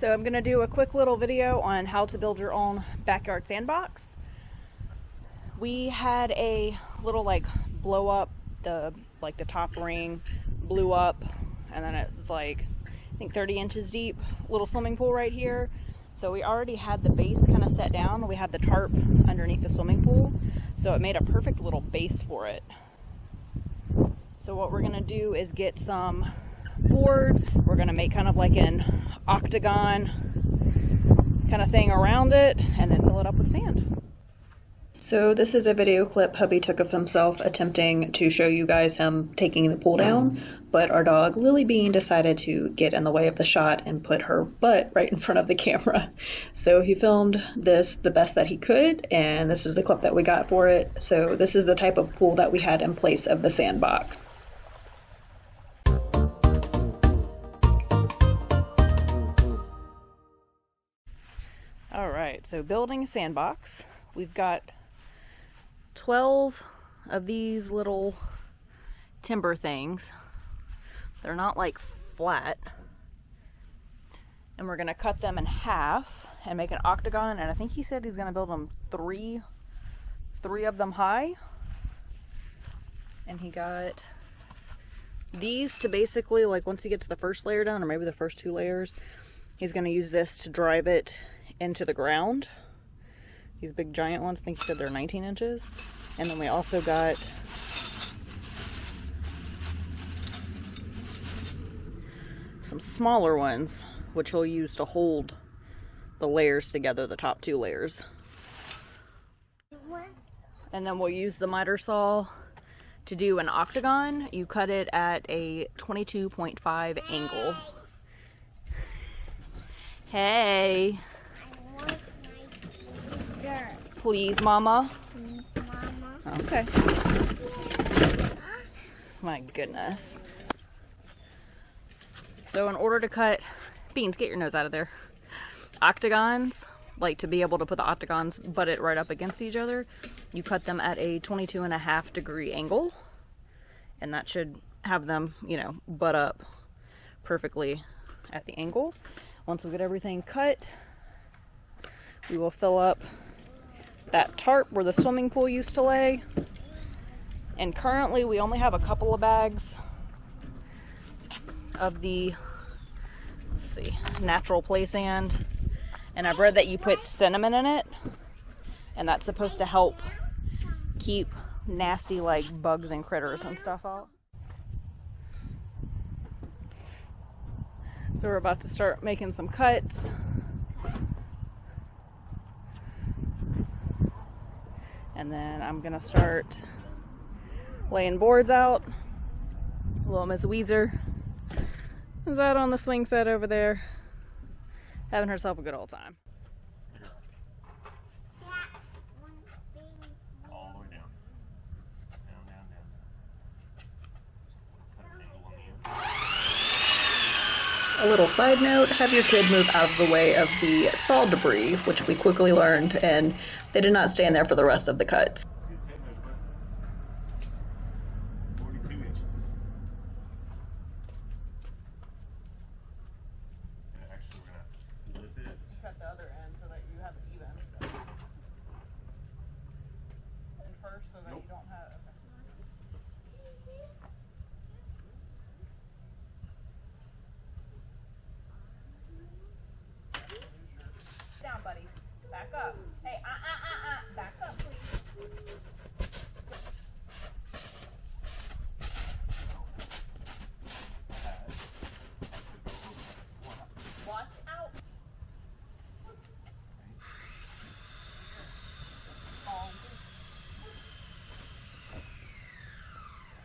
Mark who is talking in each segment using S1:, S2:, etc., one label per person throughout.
S1: So I'm going to do a quick little video on how to build your own backyard sandbox. We had a little blow up, the top ring blew up, and then it's I think 30 inches deep, little swimming pool right here. So we already had the base kind of set down. We had the tarp underneath the swimming pool, so it made a perfect little base for it. So what we're going to do is get some boards. We're going to make kind of like an octagon kind of thing around it and then fill it up with sand. So this is a video clip hubby took of himself attempting to show you guys him taking the pool down, but our dog Lily Bean decided to get in the way of the shot and put her butt right in front of the camera. So he filmed this the best that he could, and this is the clip that we got for it. So this is the type of pool that we had in place of the sandbox. Alright, so building a sandbox. We've got 12 of these little timber things. They're not flat. And we're going to cut them in half and make an octagon. And I think he said he's going to build them three of them high. And he got these to basically, once he gets the first layer done, or maybe the first 2 layers, he's going to use this to drive it into the ground. These big giant ones, I think he said they're 19 inches. And then we also got some smaller ones, which he'll use to hold the layers together, the top 2 layers. And then we'll use the miter saw to do an octagon. You cut it at a 22.5 angle. Hey. Please, Mama. Okay. My goodness. So in order to cut, Beans, get your nose out of there. Octagons, to be able to put the octagons butt it right up against each other, you cut them at a 22.5 degree angle. And that should have them, butt up perfectly at the angle. Once we get everything cut, we will fill up that tarp where the swimming pool used to lay. And currently we only have a couple of bags of the, let's see, natural play sand. And I've read that you put cinnamon in it, and that's supposed to help keep nasty bugs and critters and stuff out. So we're about to start making some cuts. And then I'm gonna start laying boards out. Little Miss Weezer is out on the swing set over there, having herself a good old time.
S2: All the way down. Down, down, down. Cut an angle on the end.
S1: A little side note, have your kid move out of the way of the saw debris, which we quickly learned, and they did not stay in there for the rest of the cuts.
S2: 42 inches. And actually we're going to flip it.
S1: Cut the other end so that you have it even. And first so that you don't have... Down, buddy. Back up. Hey, back up, please. Watch out.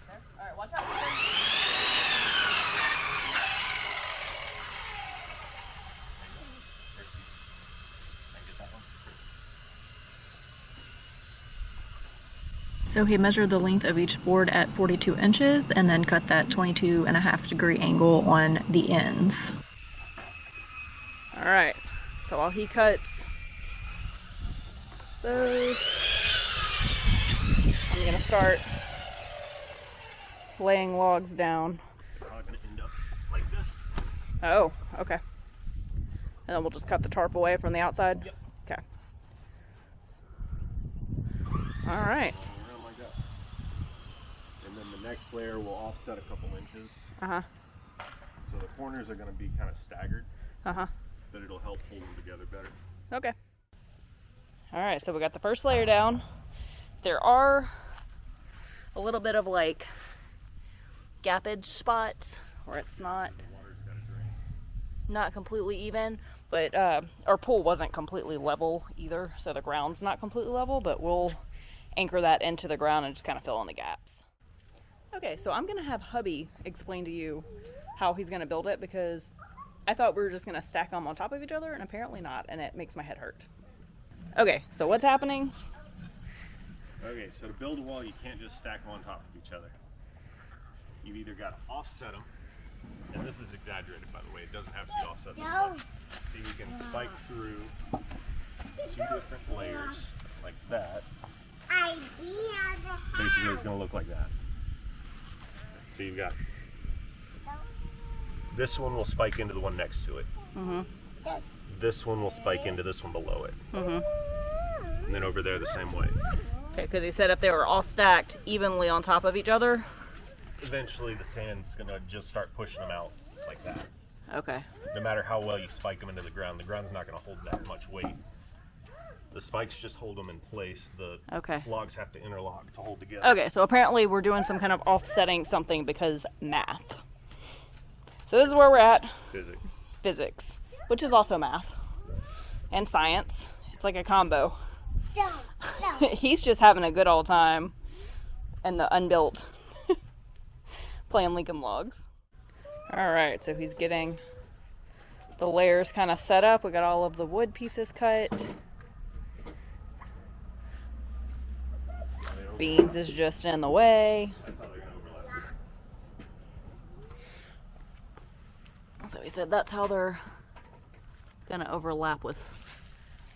S1: Okay. All right, watch out. So he measured the length of each board at 42 inches and then cut that 22.5 degree angle on the ends. Alright, so while he cuts those, I'm going to start laying logs down.
S2: Probably going to end up like this.
S1: Oh, okay. And then we'll just cut the tarp away from the outside?
S2: Yep.
S1: Okay. All right.
S2: Around like that. And then the next layer will offset a couple inches.
S1: Uh-huh.
S2: So the corners are going to be kind of staggered.
S1: Uh-huh.
S2: But it'll help hold them together better.
S1: Okay. All right, so we got the first layer down. There are a little bit of like gappage spots where it's not
S2: The water's got to drain.
S1: not completely even, but our pool wasn't completely level either, so the ground's not completely level, but we'll anchor that into the ground and just kind of fill in the gaps. Okay, so I'm gonna have hubby explain to you how he's gonna build it, because I thought we were just gonna stack them on top of each other, and apparently not, and it makes my head hurt. Okay, so what's happening?
S2: Okay, so to build a wall, you can't just stack them on top of each other. You've either got to offset them, and this is exaggerated, by the way. It doesn't have to be offset this much. So you can spike through 2 different layers like that. Basically, it's going to look like that. So you've got this one will spike into the one next to it.
S1: Mm-hmm.
S2: This one will spike into this one below it.
S1: Mm-hmm.
S2: And then over there the same way.
S1: Okay, because he said if they were all stacked evenly on top of each other.
S2: Eventually the sand's going to just start pushing them out like that.
S1: Okay.
S2: No matter how well you spike them into the ground's not going to hold that much weight. The spikes just hold them in place. The
S1: Okay.
S2: logs have to interlock to hold together.
S1: Okay, so apparently we're doing some kind of offsetting something because math. So this is where we're at.
S2: Physics.
S1: Physics, which is also math and science. It's like a combo. He's just having a good old time in the unbuilt playing Lincoln Logs. All right, so he's getting the layers kind of set up. We got all of the wood pieces cut. Beans is just in the way.
S2: That's how they're going to overlap.
S1: So he said that's how they're gonna overlap with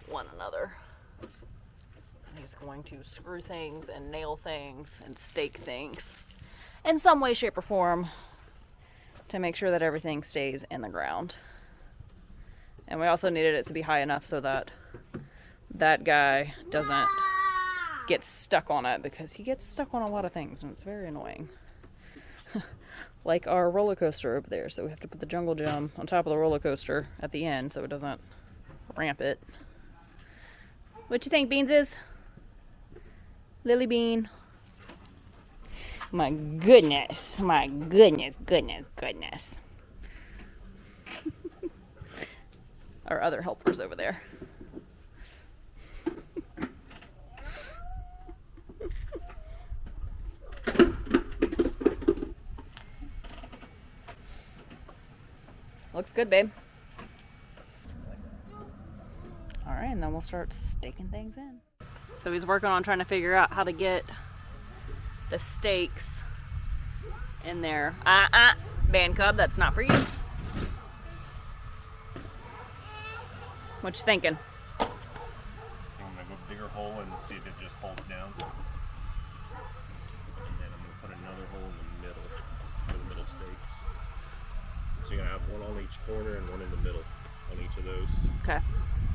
S1: one another. And he's going to screw things and nail things and stake things in some way, shape, or form to make sure that everything stays in the ground. And we also needed it to be high enough so that that guy doesn't get stuck on it, because he gets stuck on a lot of things and it's very annoying. Like our roller coaster over there, so we have to put the jungle gym on top of the roller coaster at the end so it doesn't ramp it. What you think, Beanses? Lily Bean. My goodness, goodness. Our other helpers over there. Looks good, babe. All right, and then we'll start staking things in. So he's working on trying to figure out how to get the stakes in there. Man cub, that's not for you. What you thinking?
S2: I'm going to go bigger hole and see if it just holds down. And then I'm going to put another hole in the middle for the middle stakes. So you're going to have one on each corner and one in the middle on each of those.
S1: Okay.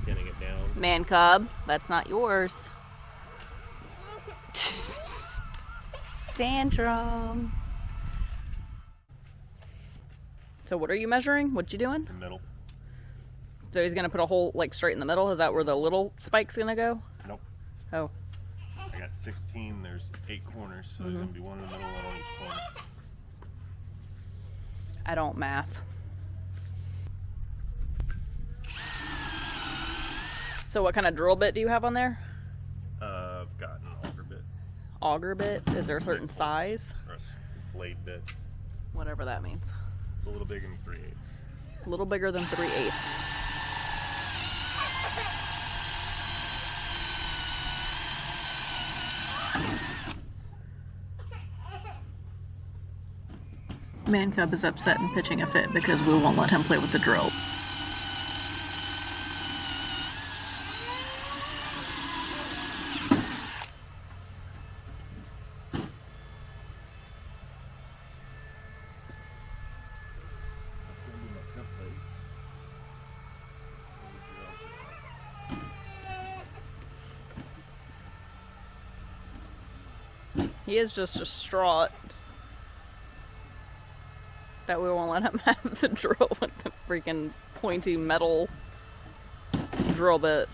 S2: Pinning it down.
S1: Man cub, that's not yours. Tantrum. So what are you measuring? What you doing?
S2: The middle.
S1: So he's gonna put a hole like straight in the middle? Is that where the little spike's gonna go?
S2: Nope.
S1: Oh.
S2: I got 16. There's 8 corners, so there's going to be one in the middle, one on each corner.
S1: I don't math. So what kind of drill bit do you have on there?
S2: I've got an auger bit.
S1: Auger bit? Is there a certain size?
S2: Or a blade bit.
S1: Whatever that means.
S2: It's a little bigger than 3/8.
S1: A little bigger than 3/8. Man cub is upset and pitching a fit because we won't let him play with the drill. He is just distraught that we won't let him have the drill with the freaking pointy metal drill bit.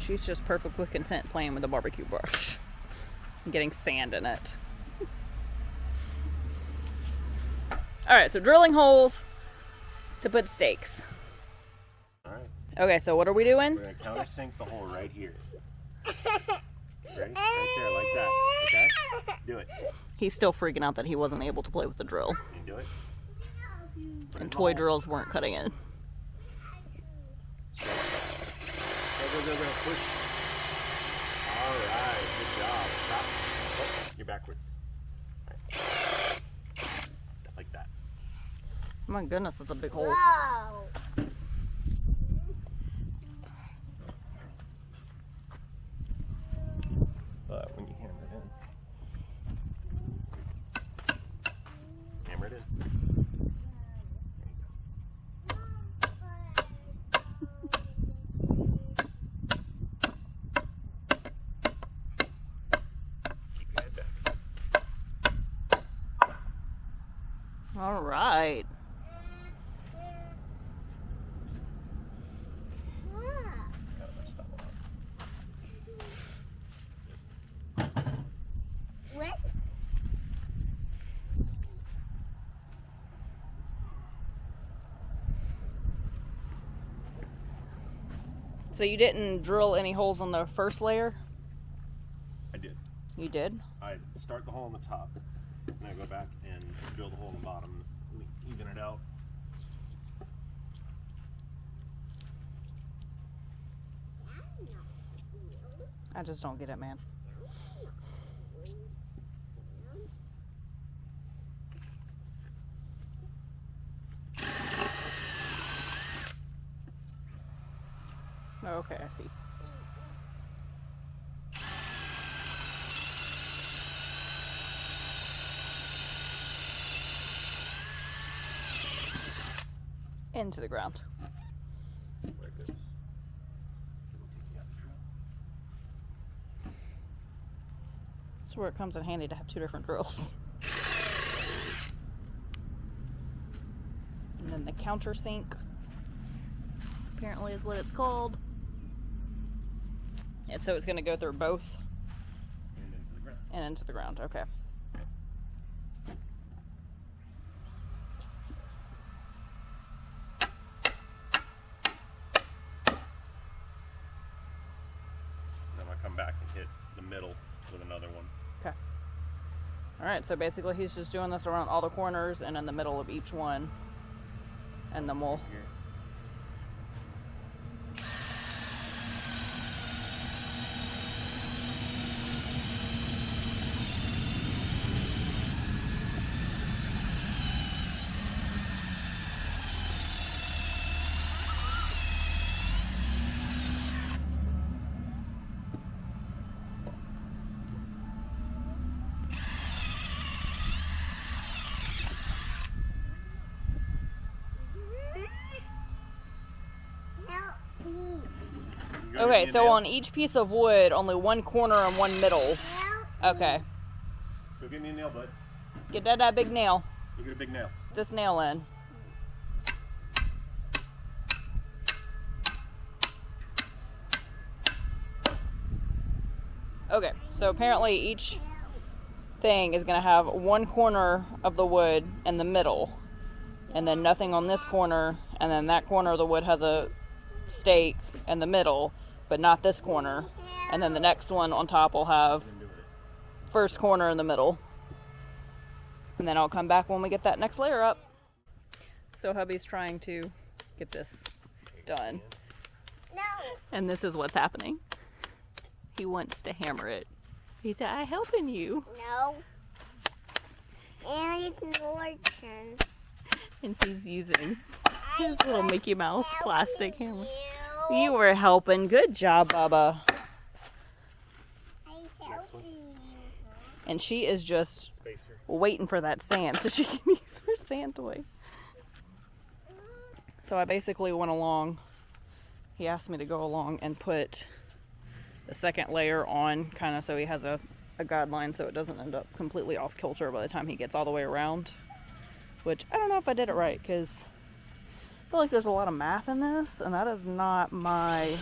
S1: She's just perfectly content playing with the barbecue brush and getting sand in it. Alright, so drilling holes to put stakes.
S2: Alright.
S1: Okay, so what are we doing?
S2: We're going to countersink the hole right here. Ready? Right there, like that. Okay? Do it.
S1: He's still freaking out that he wasn't able to play with the drill.
S2: Can you do it?
S1: And toy drills weren't cutting it.
S2: Go, push. Alright, good job. Stop. Oh, you're backwards. Right. Like that.
S1: Oh my goodness, that's a big hole.
S3: Wow.
S2: But when you hammer it in. Hammer it in.
S1: All right.
S2: Gotta mess that one up.
S3: What?
S1: So you didn't drill any holes on the first layer?
S2: I did.
S1: You did?
S2: I start the hole on the top, and I go back and drill the hole in the bottom, even it out.
S1: I just don't get it, man. Okay, I see. Into the ground.
S2: Where it goes.
S1: That's where it comes in handy to have two different drills. And then the countersink, apparently is what it's called. And so it's going to go through both
S2: And into the ground.
S1: and into the ground. Okay.
S2: Then I come back and hit the middle with another one.
S1: Okay. All right, so basically he's just doing this around all the corners and in the middle of each one. And then we'll...
S2: Here.
S3: Help me.
S2: You gotta
S1: Okay,
S2: get
S1: so
S2: nail.
S1: on each piece of wood, only one corner and one middle.
S3: Help.
S1: Okay.
S2: Go get me a nail, bud.
S1: Get that big nail.
S2: Go get a big nail.
S1: This nail in. Okay, so apparently each thing is going to have one corner of the wood in the middle, and then nothing on this corner, and then that corner of the wood has a stake in the middle, but not this corner, and then the next one on top will have first corner in the middle. And then I'll come back when we get that next layer up. So hubby's trying to get this done.
S3: No.
S1: And this is what's happening. He wants to hammer it. He said, I'm helping you.
S3: No. And it's your turn.
S1: And he's using his little Mickey Mouse plastic hammer.
S3: You.
S1: You were helping. Good job, Bubba.
S3: I helping you.
S1: And she is just
S2: Spacer.
S1: waiting for that sand so she can use her sand toy. So I basically went along he asked me to go along and put the second layer on, kind of so he has a guideline so it doesn't end up completely off kilter by the time he gets all the way around. Which, I don't know if I did it right, because I feel like there's a lot of math in this, and that is not my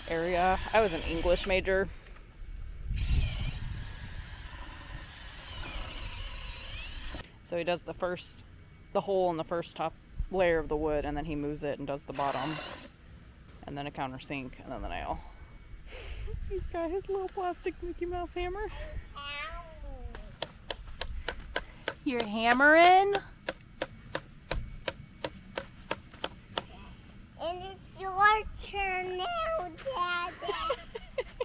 S1: area. I was an English major. So he does the hole in the first top layer of the wood, and then he moves it and does the bottom, and then a countersink, and then the nail. He's got his little plastic Mickey Mouse hammer. You're hammering?
S3: And it's your turn now, Dad.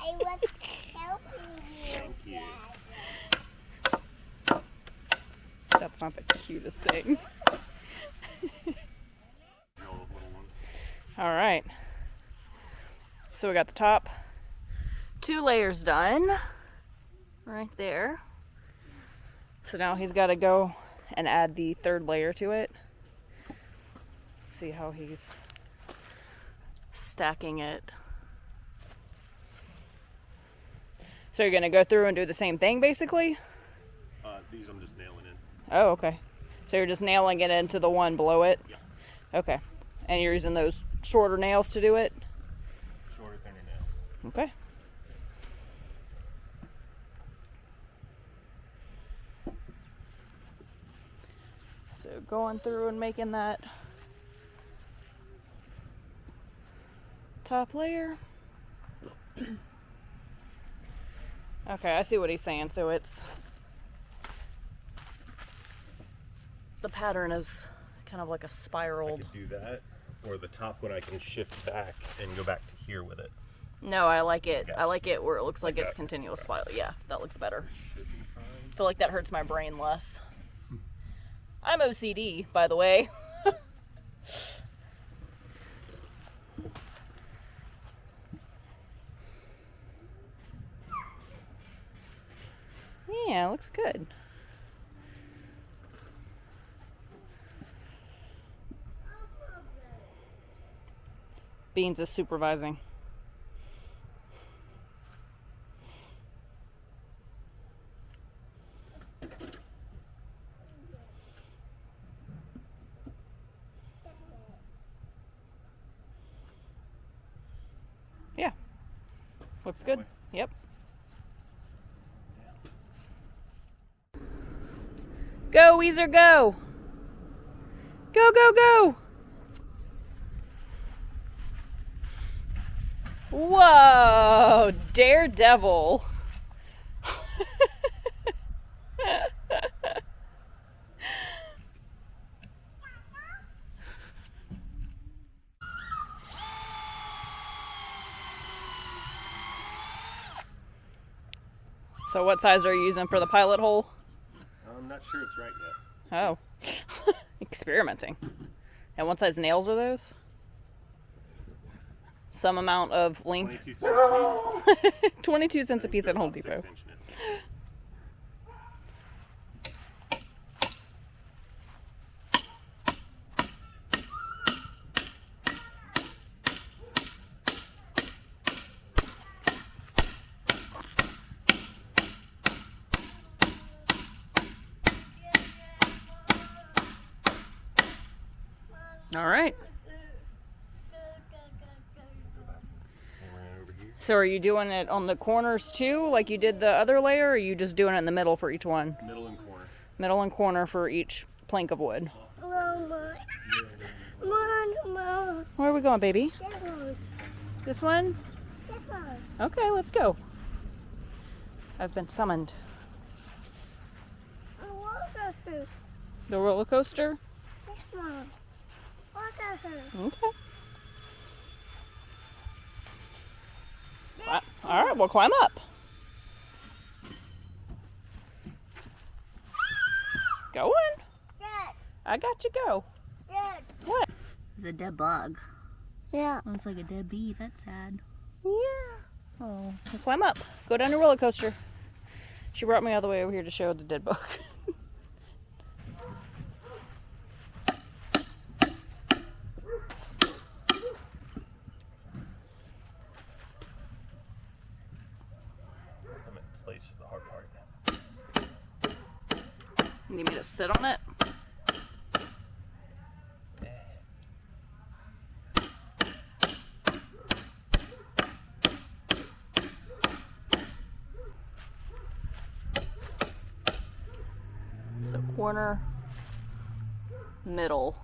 S3: I was helping you, Dad.
S1: That's not the cutest thing. All right. So we got the top 2 layers done right there. So now he's got to go and add the 3rd layer to it. See how he's stacking it. So you're going to go through and do the same thing basically?
S2: These I'm just nailing in.
S1: Oh, okay. So you're just nailing it into the one below it?
S2: Yeah.
S1: Okay. And you're using those shorter nails to do it?
S2: Shorter, thinner nails.
S1: Okay. So going through and making that top layer. Okay, I see what he's saying. So it's, the pattern is kind of like a
S2: I
S1: spiraled.
S2: could do that, or the top one I can shift back and go back to here with it.
S1: No, I like it.
S2: Gotcha.
S1: I like it where it looks like
S2: Like
S1: it's
S2: that?
S1: continuous spiral. Yeah, that looks better.
S2: Should be fine.
S1: I feel like that hurts my brain less. I'm OCD, by the way. Yeah, looks good. Beans is supervising. Yeah. Looks good. Yep. Go, Weezer, go! Go, go, go! Whoa! Daredevil! So what size are you using for the pilot hole?
S2: I'm not sure it's right yet.
S1: Oh. Experimenting. And what size nails are those? Some amount of length.
S2: 22 cents a piece.
S1: 22 cents a piece at Home
S2: About
S1: Depot.
S2: 6 inch nib.
S1: All right.
S2: And we're over here.
S1: So are you doing it on the corners too, like you did the other layer, or are you just doing it in the middle for each one?
S2: Middle and corner.
S1: Middle and corner for each plank of wood.
S3: Mama. Mama.
S1: Where are we going, baby?
S3: That one.
S1: This one?
S3: That one.
S1: Okay, let's go. I've been summoned.
S3: I want that one.
S1: The roller coaster?
S3: This one. Want that one.
S1: Okay. All right, we'll climb up. Go on.
S3: Dad.
S1: I got you, go.
S3: Dad.
S1: What?
S4: It's a dead bug.
S3: Yeah.
S4: Looks like a dead bee. That's sad.
S3: Yeah.
S1: Oh, we'll climb up. Go down the roller coaster. She brought me all the way over here to show the dead bug. You need me to sit on it? So corner, middle,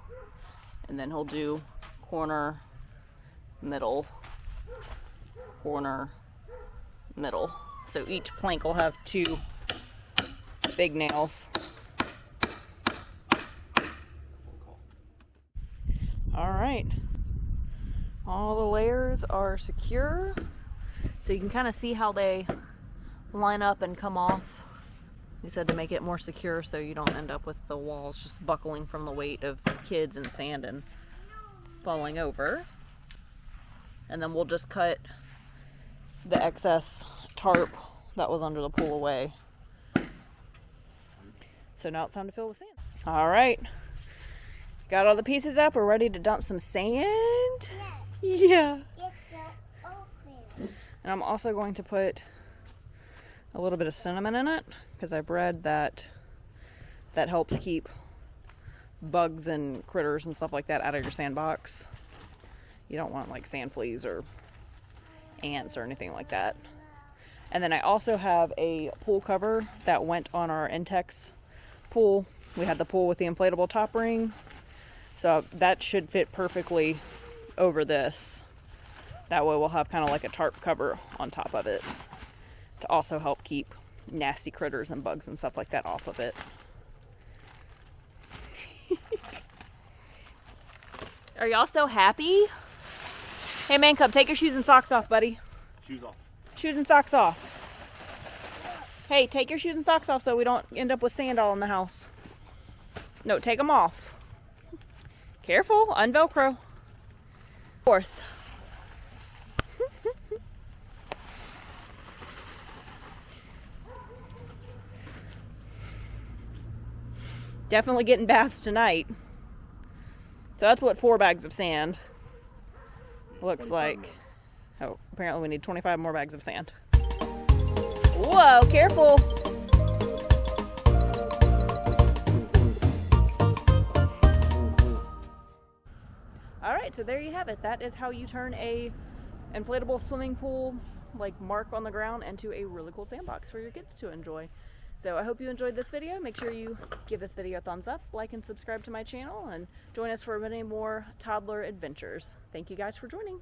S1: and then he'll do corner, middle, corner, middle. So each plank will have 2 big nails. All right, all the layers are secure. So you can kind of see how they line up and come off. We said to make it more secure so you don't end up with the walls just buckling from the weight of kids and sand and falling over. And then we'll just cut the excess tarp that was under the pool away. So now it's time to fill with sand. All right, got all the pieces up. We're ready to dump some sand. Yeah.
S3: It's open.
S1: And I'm also going to put a little bit of cinnamon in it because I've read that that helps keep bugs and critters and stuff like that out of your sandbox. You don't want like sand fleas or ants or anything like that. And then I also have a pool cover that went on our intex pool. We had the pool with the inflatable top ring, so that should fit perfectly over this. That way we'll have kind of like a tarp cover on top of it to also help keep nasty critters and bugs and stuff like that off of it. Are y'all so happy? Hey man, come take your shoes and socks off, buddy.
S2: Shoes off.
S1: Shoes and socks off. Hey, take your shoes and socks off so we don't end up with sand all in the house. No, take them off. Careful, unvelcro. Fourth. Definitely getting baths tonight. So that's what 4 bags of sand looks like. Oh, apparently we need 25 more bags of sand. Whoa, careful. All right, so there you have it. That is how you turn a inflatable swimming pool like mark on the ground into a really cool sandbox for your kids to enjoy. So I hope you enjoyed this video. Make sure you give this video a thumbs up, like and subscribe to my channel, and join us for many more toddler adventures. Thank you guys for joining.